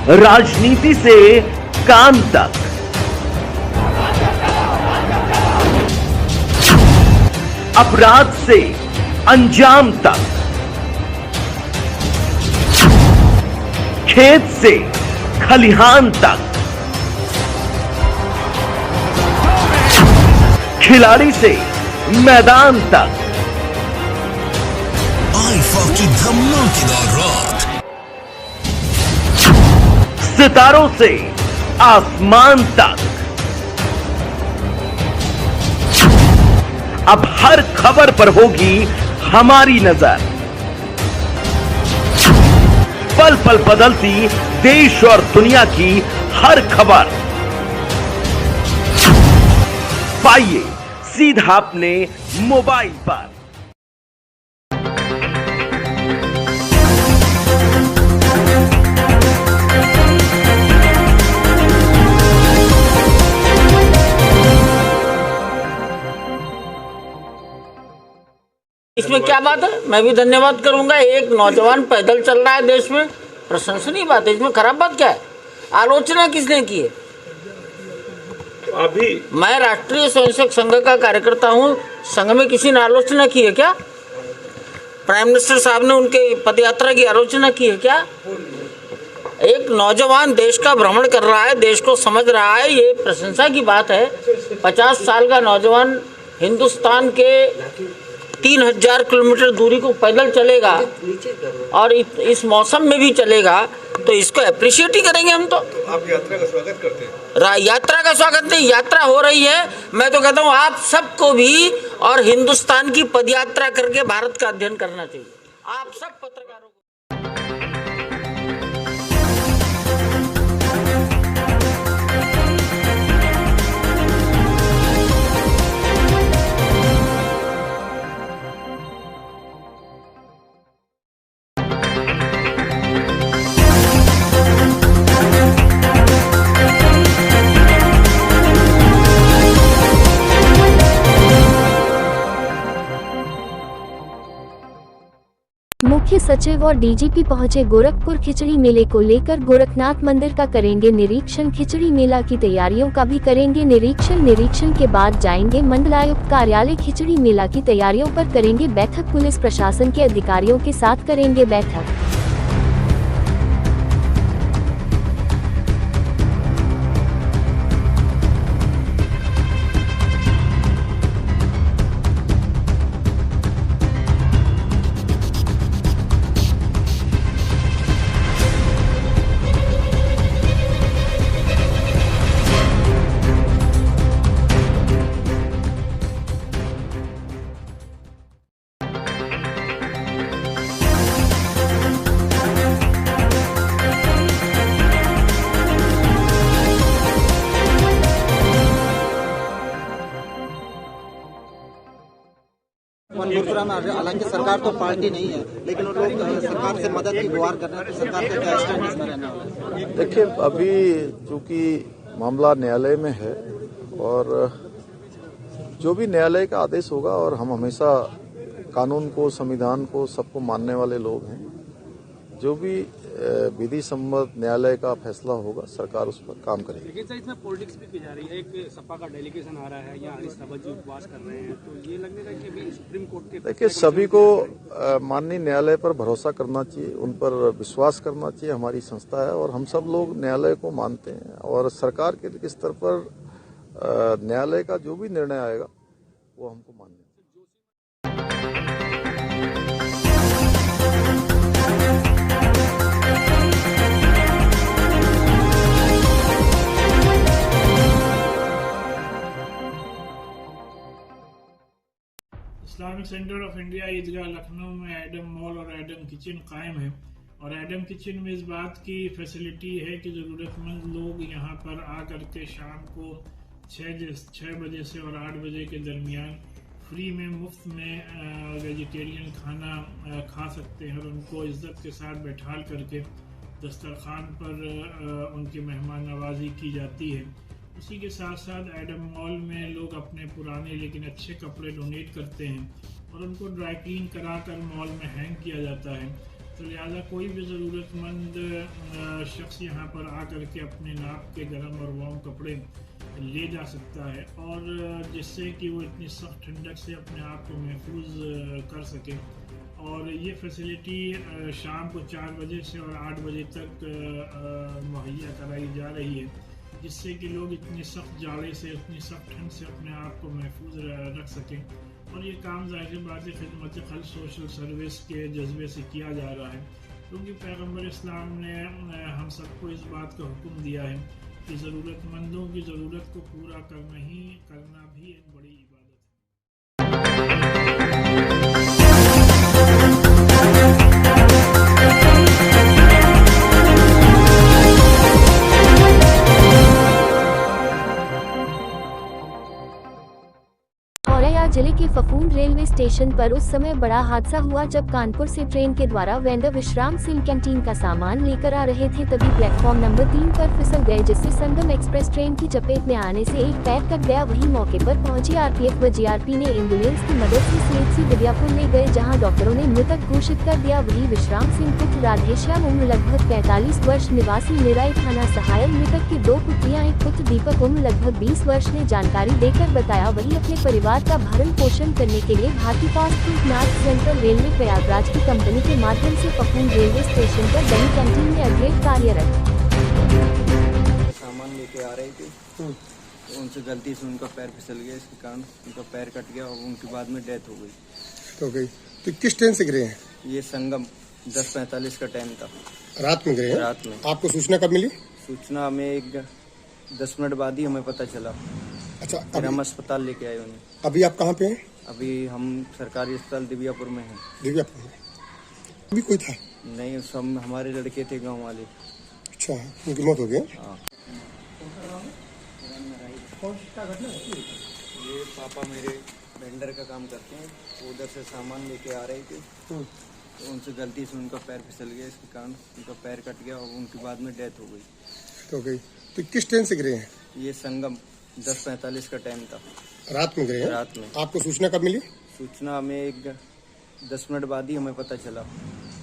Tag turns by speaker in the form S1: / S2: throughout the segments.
S1: राजनीति से काम तक, अपराध से अंजाम तक, खेत से खलिहान तक, खिलाड़ी से मैदान तक,
S2: आईफा की धमाकेदार रात,
S1: सितारों से आसमान तक, अब हर खबर पर होगी हमारी नजर। पल पल बदलती देश और दुनिया की हर खबर पाइए सीधा अपने मोबाइल पर।
S3: इसमें क्या बात है? मैं भी धन्यवाद करूंगा। एक नौजवान पैदल चल रहा है देश में, प्रशंसनीय बात है। इसमें खराब बात क्या है? आलोचना किसने की है?
S4: अभी
S3: मैं राष्ट्रीय स्वयंसेवक संघ का कार्यकर्ता हूं। संघ में किसी ने आलोचना की है क्या? प्राइम मिनिस्टर साहब ने उनके पदयात्रा की आलोचना की है क्या? एक नौजवान देश का भ्रमण कर रहा है, देश को समझ रहा है, ये प्रशंसा की बात है। 50 साल का नौजवान हिंदुस्तान के 3000 किलोमीटर दूरी को पैदल चलेगा और इस मौसम में भी चलेगा, तो इसको अप्रिशिएट ही करेंगे हम। तो
S4: आप यात्रा का स्वागत करते हैं?
S3: यात्रा का स्वागत नहीं, यात्रा हो रही है। मैं तो कहता हूँ आप सबको भी और हिंदुस्तान की पदयात्रा करके भारत का अध्ययन करना चाहिए। आप सब पत्रकारों को।
S5: मुख्य सचिव और डीजीपी पहुंचे गोरखपुर। खिचड़ी मेले को लेकर गोरखनाथ मंदिर का करेंगे निरीक्षण। खिचड़ी मेला की तैयारियों का भी करेंगे निरीक्षण के बाद जाएंगे मंडलायुक्त कार्यालय। खिचड़ी मेला की तैयारियों पर करेंगे बैठक। पुलिस प्रशासन के अधिकारियों के साथ करेंगे बैठक।
S6: हालांकि सरकार तो पार्टी नहीं है, लेकिन उन लोग सरकार से मदद की गुहार कर रहे हैं, तो सरकार का क्या स्टैंड इसमें रहना होगा?
S7: देखिए, अभी चूंकि मामला न्यायालय में है और जो भी न्यायालय का आदेश होगा, और हम हमेशा कानून को, संविधान को, सबको मानने वाले लोग हैं, जो भी विधि सम्मत न्यायालय का फैसला होगा सरकार उस पर काम करेगी।
S8: लेकिन सर, इसमें पॉलिटिक्स भी की जा रही है। एक सपा का डेलीगेशन आ रहा है, या हरीश रावत जी उपवास कर रहे हैं, तो ये लगने का कि अभी सुप्रीम कोर्ट के
S7: देखिए, सभी को माननीय न्यायालय पर भरोसा करना चाहिए, उन पर विश्वास करना चाहिए। हमारी संस्था है और हम सब लोग न्यायालय को मानते हैं, और सरकार के स्तर पर न्यायालय का जो भी निर्णय आएगा वो हमको मानना है।
S9: इस्लामिक सेंटर ऑफ इंडिया ईदगाह लखनऊ में एडम मॉल और एडम किचन कायम है, और एडम किचन में इस बात की फैसिलिटी है कि ज़रूरतमंद लोग यहाँ पर आकर के शाम को 6 बजे से और 8 बजे के दरमियान फ्री में, मुफ्त में वेजिटेरियन खाना खा सकते हैं, और उनको इज्जत के साथ बैठाल करके दस्तरखान पर उनकी मेहमान नवाजी की जाती है। उसी के साथ साथ एडम मॉल में लोग अपने पुराने लेकिन अच्छे कपड़े डोनेट करते हैं और उनको ड्राई क्लीन कराकर मॉल में हैंग किया जाता है। तो लिहाजा कोई भी ज़रूरतमंद शख्स यहाँ पर आकर के अपने नाप के गर्म और वार्म कपड़े ले जा सकता है, और जिससे कि वो इतनी सख्त ठंडक से अपने आप को महफूज कर सके। और ये फैसिलिटी शाम को 4 बजे से और 8 बजे तक मुहैया कराई जा रही है, जिससे कि लोग इतनी सख्त जाड़े से, इतनी सख्त ठंड से अपने आप को महफूज रख सकें। और ये काम ज़ाहिर बात है खिदमत खल्क़ सोशल सर्विस के जज्बे से किया जा रहा है, क्योंकि पैगम्बर इस्लाम ने हम सबको इस बात का हुक्म दिया है कि ज़रूरतमंदों की ज़रूरत को पूरा करना भी एक बड़ी इबादत है।
S5: जिले के फफूंद रेलवे स्टेशन पर उस समय बड़ा हादसा हुआ जब कानपुर से ट्रेन के द्वारा वेंडर विश्राम सिंह कैंटीन का सामान लेकर आ रहे थे, तभी प्लेटफॉर्म नंबर 3 पर फिसल गए, जिससे संगम एक्सप्रेस ट्रेन की चपेट में आने से एक पैर कट गया। वहीं मौके पर पहुंची आरपीएफ व जीआरपी ने एम्बुलेंस की मदद से सीएचसी दिव्यापुर ले गए, जहां डॉक्टरों ने मृतक घोषित कर दिया। वहीं विश्राम सिंह पुत्र राधेश्याम उम्र लगभग 45 वर्ष निवासी निराई थाना सहायल, मृतक की 2 पुत्रियां, एक पुत्र दीपक उम्र लगभग 20 वर्ष ने जानकारी देकर बताया। वही अपने परिवार का भरण पोषण करने के लिए भारतीय fast food north central railway Prayagraj की कंपनी के माध्यम से फफूंद रेलवे स्टेशन पर बनी कैंटीन में अग्रेड कार्यरत
S10: सामान लेके आ रहे थे, तो उनसे गलती से उनका पैर फिसल गया, इसके कारण उनका पैर कट गया और उनकी बाद में डेथ हो गई।
S4: तो किस ट्रेन से गिरे हैं?
S10: ये संगम 10:45 का टाइम था,
S4: रात में गिरे हैं?
S10: रात में।
S4: आपको सूचना कब मिली?
S10: सूचना हमें 10 मिनट बाद ही हमें पता चला।
S4: अच्छा,
S10: फिर हम अस्पताल लेके आए उन्हें।
S4: अभी आप कहाँ पे हैं?
S10: अभी हम सरकारी अस्पताल दिव्यापुर में हैं।
S4: दिव्यापुर में अभी कोई था?
S10: नहीं, सब हमारे लड़के थे, गांव वाले।
S4: अच्छा, उनकी मौत हो गई?
S10: हाँ। ये पापा मेरे वेंडर का काम करते हैं, उधर से सामान लेके आ रहे थे, तो उनसे गलती से उनका पैर फिसल गया, इसके कारण उनका पैर कट गया और उनकी बाद में डेथ हो गई।
S4: तो किस ट्रेन से गिरे हैं?
S10: ये संगम 10:45 का टाइम था,
S4: रात में गिरे हैं?
S10: रात में।
S4: आपको सूचना कब मिली?
S10: सूचना हमें 10 मिनट बाद ही हमें पता चला।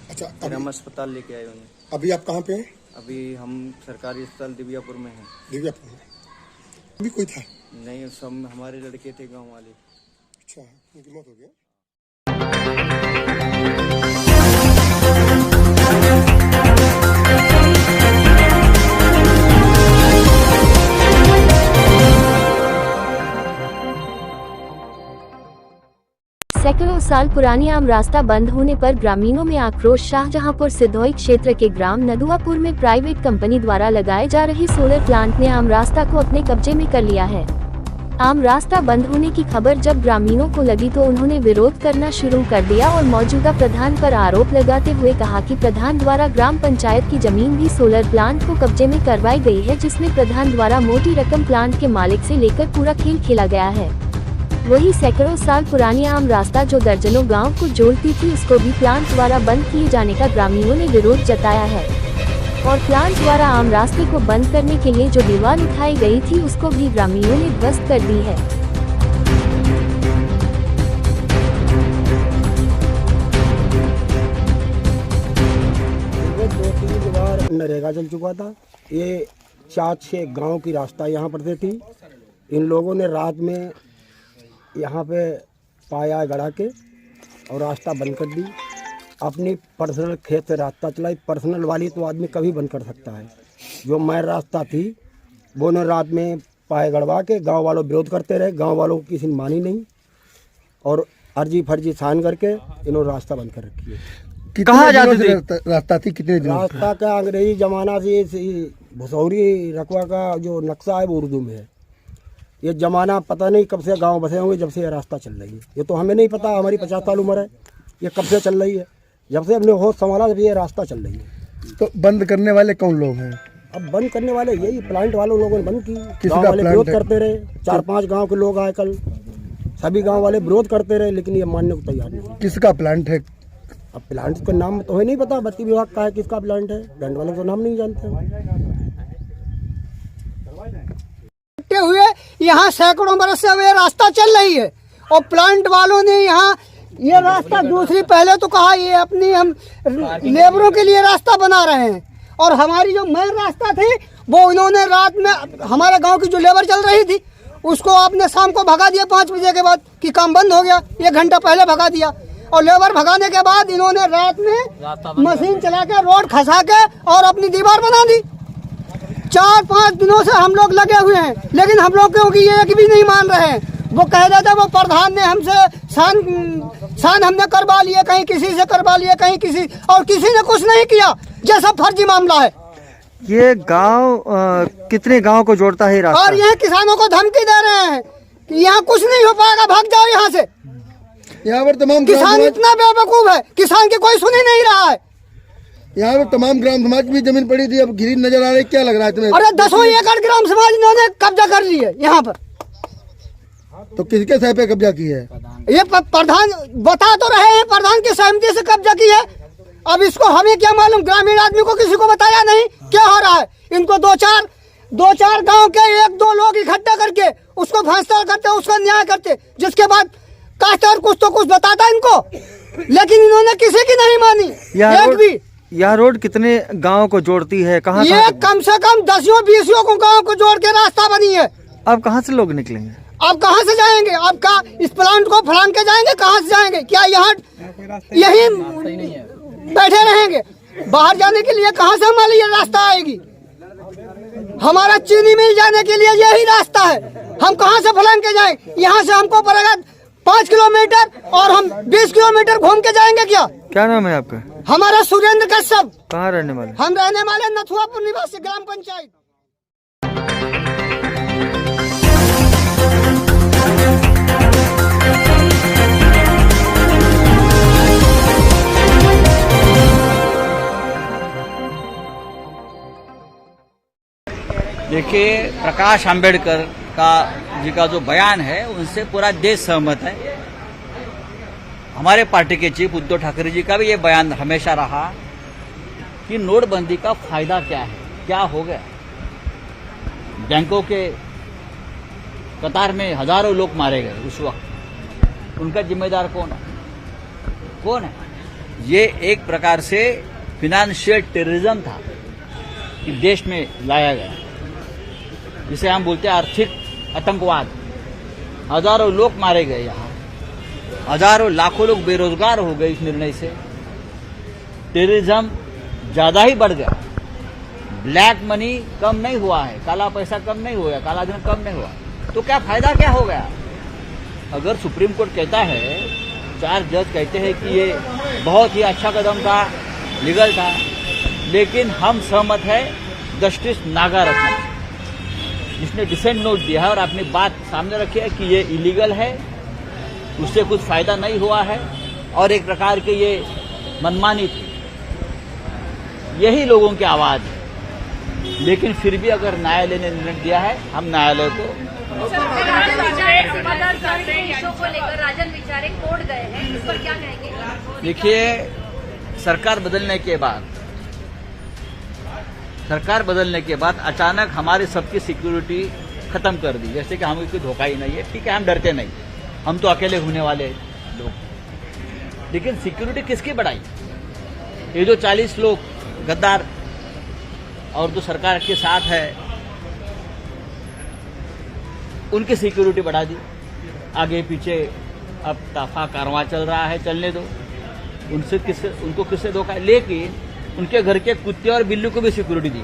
S4: अच्छा,
S10: फिर हम अस्पताल लेके आए उन्हें।
S4: अभी आप कहाँ पे हैं?
S10: अभी हम सरकारी अस्पताल दिव्यापुर में हैं।
S4: दिव्यापुर में अभी कोई था?
S10: नहीं, सब हमारे लड़के थे, गांव वाले।
S4: अच्छा, उनकी मौत हो गई।
S5: सैकड़ों साल पुरानी आम रास्ता बंद होने पर ग्रामीणों में आक्रोश। शाहजहांपुर सिद्धौई क्षेत्र के ग्राम नदुआपुर में प्राइवेट कंपनी द्वारा लगाए जा रहे सोलर प्लांट ने आम रास्ता को अपने कब्जे में कर लिया है। आम रास्ता बंद होने की खबर जब ग्रामीणों को लगी तो उन्होंने विरोध करना शुरू कर दिया और मौजूदा प्रधान पर आरोप लगाते हुए कहा कि प्रधान द्वारा ग्राम पंचायत की जमीन भी सोलर प्लांट को कब्जे में करवाई गई है, जिसमें प्रधान द्वारा मोटी रकम प्लांट के मालिक से लेकर पूरा खेल खेला गया है। वही सैकड़ों साल पुरानी आम रास्ता जो दर्जनों गांव को जोड़ती थी, उसको भी प्लांट द्वारा बंद किए जाने का ग्रामीणों ने विरोध जताया है और प्लांट द्वारा आम रास्ते को बंद करने के लिए जो दीवार उठाई गई थी उसको भी ग्रामीणों ने ध्वस्त कर दी है।
S11: नरेगा चल चुका था, ये 4-6 गांव की रास्ता यहाँ पर थी। इन लोगों ने रात में यहाँ पे पाया गड़ा के और रास्ता बंद कर दी। अपनी पर्सनल खेत से रास्ता चलाई, पर्सनल वाली तो आदमी कभी बंद कर सकता है। जो मैं रास्ता थी वो ने रात में पाए गड़वा के गांव वालों विरोध करते रहे, गांव वालों को किसी ने मानी नहीं और अर्जी फर्जी साइन करके इन्होंने रास्ता बंद कर रखी है।
S4: कहाँ जाती थी रास्ता? थी कितने दिन?
S11: रास्ता का अंग्रेजी जमाना से भुसौरी रकबा का जो नक्शा है वो उर्दू में है। ये जमाना पता नहीं कब से गांव बसे होंगे, जब से ये रास्ता चल रही है। ये तो हमें नहीं पता, हमारी 50 साल उम्र है, ये कब से चल रही है। जब से हमने होश संभाला जब ये रास्ता चल रही है।
S4: तो बंद करने वाले कौन लोग हैं?
S11: अब बंद करने वाले यही प्लांट वालों लोगों ने बंद की। गाँव वाले विरोध करते रहे, 4-5 गाँव के लोग आए कल, सभी गाँव वाले विरोध करते रहे, लेकिन ये मानने को तैयार नहीं।
S4: किसका प्लांट है?
S11: अब प्लांट का नाम तो है नहीं पता, बत्ती विभाग का है, किसका प्लांट है, प्लांट वालों का नाम नहीं जानते
S12: हुए। यहाँ सैकड़ों बरस से ये रास्ता चल रही है और प्लांट वालों ने यहाँ
S11: ये रास्ता दूसरी, पहले तो कहा ये अपनी हम लेबरों के लिए रास्ता बना रहे हैं, और हमारी जो मेन रास्ता थी वो इन्होंने रात में हमारे गांव की जो लेबर चल रही थी उसको आपने शाम को भगा दिया 5 बजे के बाद कि काम बंद हो गया, 1 घंटा पहले भगा दिया। और लेबर भगाने के बाद इन्होंने रात में मशीन चला के रोड खसा के और अपनी दीवार बना दी। 4-5 दिनों से हम लोग लगे हुए हैं, लेकिन हम लोग क्योंकि ये एक भी नहीं मान रहे हैं। वो कह रहे थे वो प्रधान ने हमसे सान हमने करवा लिए, कहीं किसी से करवा लिए, कहीं किसी, और किसी ने कुछ नहीं किया। ये सब फर्जी मामला है।
S12: ये गांव कितने गांव को जोड़ता है रास्ता?
S11: और ये किसानों को धमकी दे रहे हैं कि यहाँ कुछ नहीं हो पाएगा, भाग जाओ यहाँ से।
S4: यहाँ पर तमाम
S11: किसान इतना बेवकूफ है, किसान की कोई सुन ही नहीं रहा है।
S4: यहाँ पर तमाम ग्राम समाज की भी जमीन पड़ी थी, अब घिरी नजर आ रही, क्या लग रहा है तुम्हें?
S11: अरे 10 एकड़ ग्राम समाज इन्होंने कब्जा कर ली है यहाँ पर।
S4: तो किसके सह पे कब्जा की है?
S11: ये प्रधान बता तो रहे हैं, प्रधान की सहमति से कब्जा की है। अब इसको हमें क्या मालूम, ग्रामीण आदमी को किसी को बताया नहीं क्या हो रहा है। इनको दो चार गांव के 1-2 लोग इकट्ठा करके उसको फैसला करते, उसका न्याय करते, जिसके बाद कास्टर कुछ तो कुछ बताता इनको, लेकिन इन्होंने किसी की नहीं मानी एक भी।
S12: यह रोड कितने गांव को जोड़ती है? कहाँ?
S11: ये कम से कम 10-20 को गाँव को जोड़ के रास्ता बनी है।
S12: अब कहाँ से लोग निकलेंगे?
S11: अब कहाँ से जाएंगे? अब का इस प्लांट को फलांग के जाएंगे, कहाँ से जाएंगे? क्या यहाँ यही बैठे रहेंगे? बाहर जाने के लिए कहाँ से हमारे लिए रास्ता आएगी? हमारा चीनी मिल जाने के लिए यही रास्ता है। हम कहाँ से फलांग के जाएंगे? यहाँ से हमको पड़ेगा 5 किलोमीटर और हम 20 किलोमीटर घूम के जाएंगे क्या?
S12: क्या नाम है आपका?
S11: हमारा सुरेंद्र कश्यप।
S12: कहाँ रहने वाले?
S11: हम रहने वाले नथुआपुर निवासी ग्राम पंचायत।
S13: देखिए, प्रकाश आंबेडकर जी का जो बयान है उनसे पूरा देश सहमत है। हमारे पार्टी के चीफ उद्धव ठाकरे जी का भी ये बयान हमेशा रहा कि नोटबंदी का फायदा क्या है, क्या हो गया। बैंकों के कतार में हजारों लोग मारे गए उस वक्त, उनका जिम्मेदार कौन है? ये एक प्रकार से फिनेंशियल टेररिज्म था कि देश में लाया गया, जिसे हम बोलते हैं आर्थिक आतंकवाद। हजारों लोग मारे गए, यहाँ हजारों लाखों लोग बेरोजगार हो गए इस निर्णय से। टेररिज्म ज्यादा ही बढ़ गया। ब्लैक मनी कम नहीं हुआ है, काला पैसा कम नहीं हुआ, काला धन कम नहीं हुआ। तो क्या फायदा क्या हो गया? अगर सुप्रीम कोर्ट कहता है, 4 जज कहते हैं कि ये बहुत ही अच्छा कदम था, लीगल था, लेकिन हम सहमत है जस्टिस नागारत्नम जिसने डिसेंट नोट दिया है और अपनी बात सामने रखी है कि ये इलीगल है, उससे कुछ फायदा नहीं हुआ है और एक प्रकार के ये मनमानी थी। यही लोगों की आवाज है। लेकिन फिर भी अगर न्यायालय ने निर्णय दिया है, हम न्यायालय को देखिए, सरकार बदलने के बाद अचानक हमारी सबकी सिक्योरिटी खत्म कर दी। जैसे कि हमें कोई धोखा ही नहीं है, ठीक है, हम डरते नहीं, हम तो अकेले होने वाले लोग। लेकिन सिक्योरिटी किसकी बढ़ाई? ये जो 40 लोग गद्दार और जो सरकार के साथ है, उनकी सिक्योरिटी बढ़ा दी। आगे पीछे अब ताफा कारवां चल रहा है, चलने दो। उनको किससे धोखा? लेकिन उनके घर के कुत्ते और बिल्ली को भी सिक्योरिटी दी।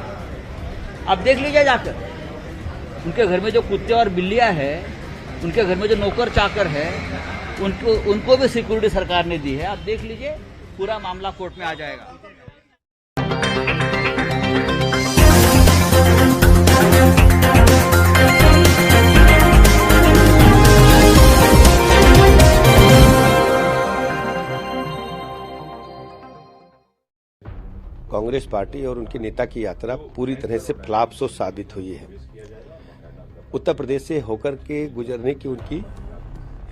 S13: आप देख लीजिए जाकर, उनके घर में जो कुत्ते और बिल्लियां हैं, उनके घर में जो नौकर चाकर है, उनको भी सिक्योरिटी सरकार ने दी है। आप देख लीजिए, पूरा मामला कोर्ट में आ जाएगा।
S14: कांग्रेस पार्टी और उनके नेता की यात्रा पूरी तरह से फ्लॉप साबित हुई है। उत्तर प्रदेश से होकर के गुजरने की उनकी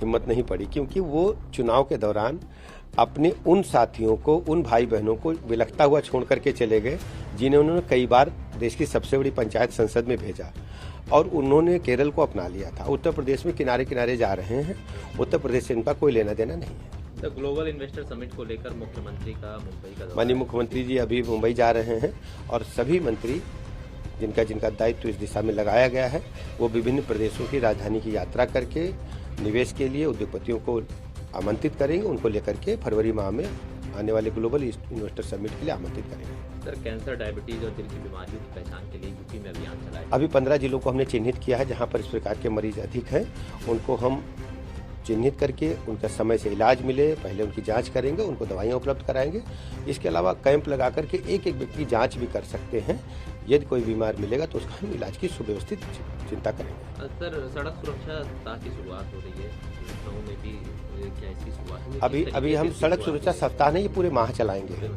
S14: हिम्मत नहीं पड़ी, क्योंकि वो चुनाव के दौरान अपने उन साथियों को, उन भाई बहनों को विलखता हुआ छोड़ करके चले गए जिन्हें उन्होंने कई बार देश की सबसे बड़ी पंचायत संसद में भेजा, और उन्होंने केरल को अपना लिया था। उत्तर प्रदेश में किनारे किनारे जा रहे हैं। उत्तर प्रदेश से इनका कोई लेना देना नहीं है।
S15: तो ग्लोबल इन्वेस्टर समिट को लेकर मुख्यमंत्री का मुंबई का दौरा।
S14: माननीय मुख्यमंत्री जी अभी मुंबई जा रहे हैं और सभी मंत्री जिनका जिनका दायित्व इस दिशा में लगाया गया है वो विभिन्न प्रदेशों की राजधानी की यात्रा करके निवेश के लिए उद्योगपतियों को आमंत्रित करेंगे। उनको लेकर के फरवरी माह में आने वाले ग्लोबल इन्वेस्टर समिट के लिए आमंत्रित करेंगे।
S15: सर, कैंसर, डायबिटीज और दिल की बीमारियों की पहचान के लिए यूपी में अभियान चलाया।
S14: अभी 15 जिलों को हमने चिन्हित किया है जहां पर इस प्रकार के मरीज अधिक हैं। उनको हम चिन्हित करके उनका समय से इलाज मिले, पहले उनकी जांच करेंगे, उनको दवाइयां उपलब्ध कराएंगे। इसके अलावा कैंप लगा करके एक एक व्यक्ति की जांच भी कर सकते हैं। यदि कोई बीमार मिलेगा तो उसका हम इलाज की सुव्यवस्थित चिंता करेंगे।
S15: सर, सड़क सुरक्षा सप्ताह की शुरुआत हो रही है, लखनऊ में भी क्या इसकी शुरुआत?
S14: अभी हम सड़क सुरक्षा सप्ताह नहीं, ये पूरे माह चलाएंगे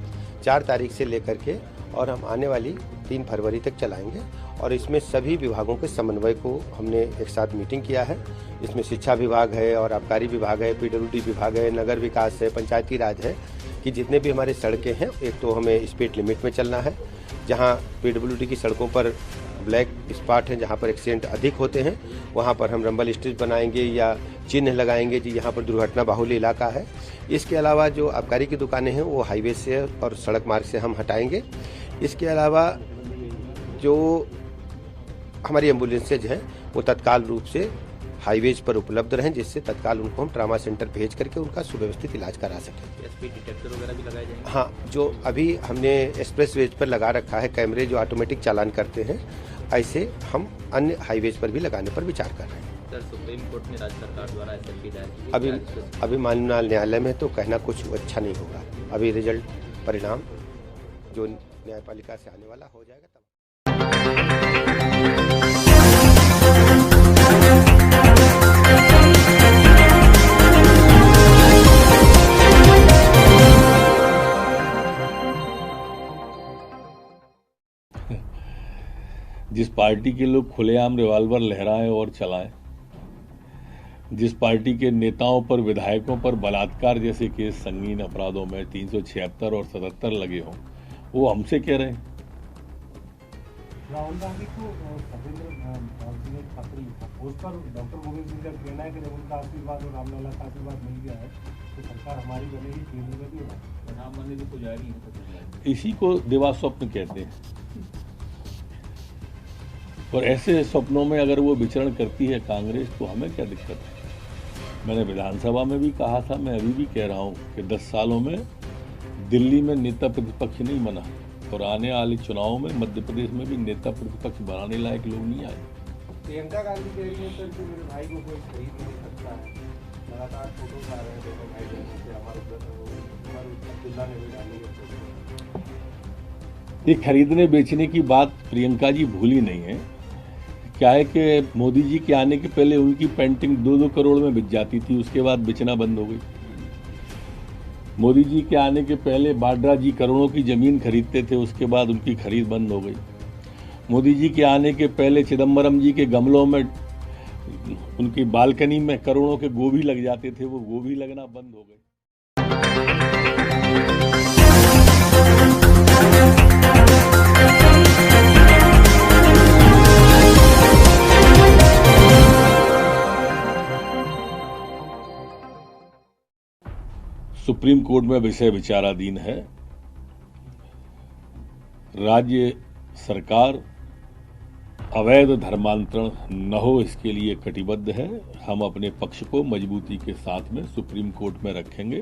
S14: 4 तारीख से लेकर के, और हम आने वाली 3 फरवरी तक चलाएंगे। और इसमें सभी विभागों के समन्वय को हमने एक साथ मीटिंग किया है। इसमें शिक्षा विभाग है और आबकारी विभाग है, पीडब्ल्यूडी विभाग है, नगर विकास है, पंचायती राज है, कि जितने भी हमारे सड़कें हैं, एक तो हमें स्पीड लिमिट में चलना है। जहां पीडब्ल्यूडी की सड़कों पर ब्लैक स्पॉट हैं, जहां पर एक्सीडेंट अधिक होते हैं, वहां पर हम रंबल स्ट्रिप बनाएंगे या चिन्ह लगाएंगे जी यहाँ पर दुर्घटना बाहुल्य इलाका है। इसके अलावा जो आबकारी की दुकानें हैं वो हाईवे से और सड़क मार्ग से हम हटाएंगे। इसके अलावा जो हमारी एम्बुलेंसेज हैं वो तत्काल रूप से हाईवेज पर उपलब्ध रहें, जिससे तत्काल उनको हम ट्रामा सेंटर भेज करके उनका सुव्यवस्थित इलाज करा सकें।
S15: स्पीड डिटेक्टर वगैरह भी लगाए जाएंगे?
S14: हाँ, जो अभी हमने एक्सप्रेस वेज पर लगा रखा है कैमरे जो ऑटोमेटिक चालान करते हैं, ऐसे हम अन्य हाईवेज पर भी लगाने पर विचार कर रहे हैं।
S15: सर, सुप्रीम कोर्ट में राज्य सरकार द्वारा SLP दायर
S14: अभी माननीय न्यायालय में तो कहना कुछ अच्छा नहीं होगा। अभी रिजल्ट परिणाम जो न्यायपालिका से आने वाला हो जाएगा तब।
S16: जिस पार्टी के लोग खुलेआम रिवॉल्वर लहराएं और चलाएं, जिस पार्टी के नेताओं पर, विधायकों पर बलात्कार जैसे केस संगीन अपराधों में 376 और 77 लगे हों, वो हमसे कह रहे हैं।
S8: राहुल गांधी को उस पर डॉक्टर गोविंद सिंह का कहना है कि जब उनका आशीर्वाद और रामलला का आशीर्वाद मिल गया है तो सरकार हमारी बनेगी, केंद्र में भी होगा, प्रधानमंत्री जी पुजारी हैं।
S16: इसी को दिवा स्वप्न कहते हैं। और ऐसे स्वप्नों में अगर वो विचरण करती है कांग्रेस तो हमें क्या दिक्कत है। मैंने विधानसभा में भी कहा था, मैं अभी भी कह रहा हूं कि 10 सालों में दिल्ली में नेता प्रतिपक्ष नहीं बना और आने वाले चुनावों में मध्य प्रदेश में भी नेता प्रतिपक्ष बनाने लायक लोग नहीं आए।
S8: प्रियंका गांधी कह रही है सर कि मेरे भाई को कोई खरीद नहीं सकता है, लगातार फोटो आ रहे हैं दोनों भाई बहनों से, हमारे जिला में भी डालेंगे।
S16: ये खरीदने बेचने की बात प्रियंका जी भूली नहीं है। क्या है कि मोदी जी के आने के पहले उनकी पेंटिंग 2-2 करोड़ में बिक जाती थी, उसके बाद बेचना बंद हो गई। मोदी जी के आने के पहले वाड्रा जी करोड़ों की जमीन खरीदते थे, उसके बाद उनकी खरीद बंद हो गई। मोदी जी के आने के पहले चिदम्बरम जी के गमलों में, उनकी बालकनी में करोड़ों के गोभी लग जाते थे, वो गोभी लगना बंद हो गए। सुप्रीम कोर्ट में विषय विचाराधीन है। राज्य सरकार अवैध धर्मांतरण न हो इसके लिए कटिबद्ध है। हम अपने पक्ष को मजबूती के साथ में सुप्रीम कोर्ट में रखेंगे।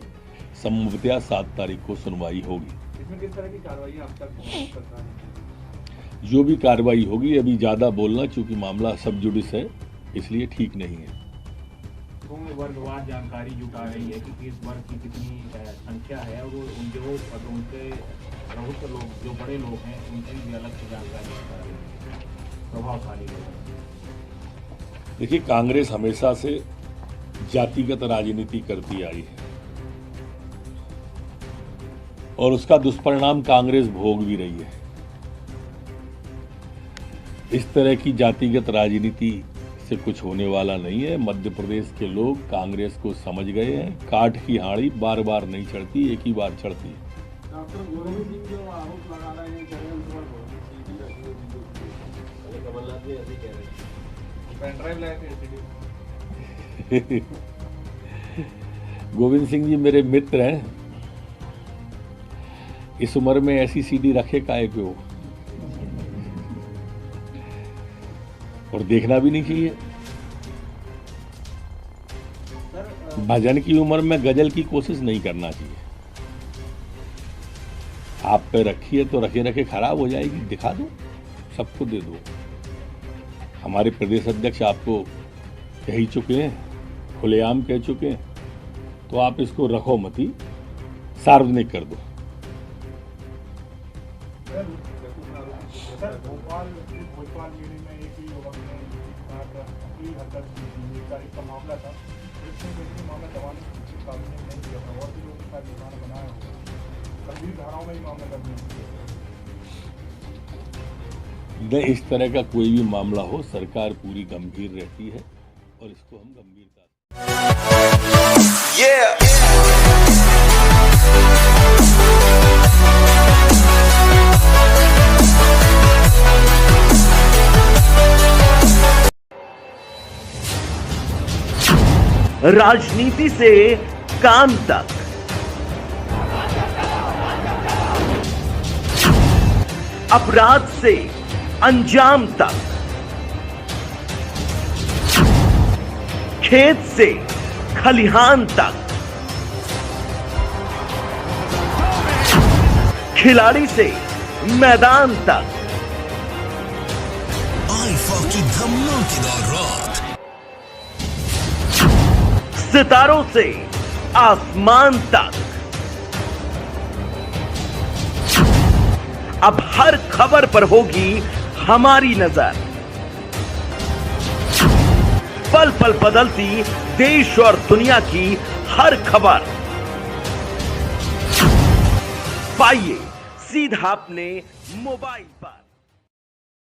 S16: संभवतः 7 तारीख को सुनवाई होगी।
S8: इसमें किस तरह की कार्रवाई आप तक सरकार ने?
S16: जो भी कार्रवाई होगी, अभी ज्यादा बोलना चूंकि मामला सब जुडिस है इसलिए ठीक नहीं है।
S8: वर्गवार जानकारी जुटा रही है कि किस वर्ग की कितनी संख्या है और उनके प्रमुख लोग जो बड़े लोग हैं उनकी भी अलग से जानकारी जुटा रही है, प्रभावशाली लोग।
S16: देखिए, कांग्रेस हमेशा से जातिगत राजनीति करती आई है और उसका दुष्परिणाम कांग्रेस भोग भी रही है। इस तरह की जातिगत राजनीति से कुछ होने वाला नहीं है। मध्य प्रदेश के लोग कांग्रेस को समझ गए हैं। काठ की हाड़ी बार बार नहीं चढ़ती, एक ही बार चढ़ती है।
S8: डॉक्टर गोविंद सिंह जो आरोप लगा रहे हैं कमलनाथ भी ऐसे कह रहे हैं, पेन ड्राइव लाए थे।
S16: गोविंद सिंह जी मेरे मित्र हैं, इस उम्र में ऐसी सीडी रखे काहे पे हो, और देखना भी नहीं चाहिए। भजन की उम्र में गजल की कोशिश नहीं करना चाहिए। आप पे रखिए तो रखे रखे खराब हो जाएगी, दिखा दो, सबको दे दो। हमारे प्रदेश अध्यक्ष आपको कह ही चुके हैं, खुलेआम कह चुके हैं, तो आप इसको रखो मत ही, सार्वजनिक कर दो।
S9: भोपाल जिले में एक ही युवक ने हरकत की का मामला था, इसमें मामला दबाने की कानून नहीं किया था और भी लोगों के साथ निशान बनाया हुआ, गंभीर धाराओं में ही मामला दर्ज नहीं।
S16: इस तरह का कोई भी मामला हो, सरकार पूरी गंभीर रहती है और इसको हम गंभीरता
S1: राजनीति से काम तक, अपराध से अंजाम तक, खेत से खलिहान तक, खिलाड़ी से मैदान तक,
S2: आईफा की धमाकेदार रात,
S1: सितारों से आसमान तक, अब हर खबर पर होगी हमारी नजर। पल पल बदलती देश और दुनिया की हर खबर पाइए सीधा अपने मोबाइल पर।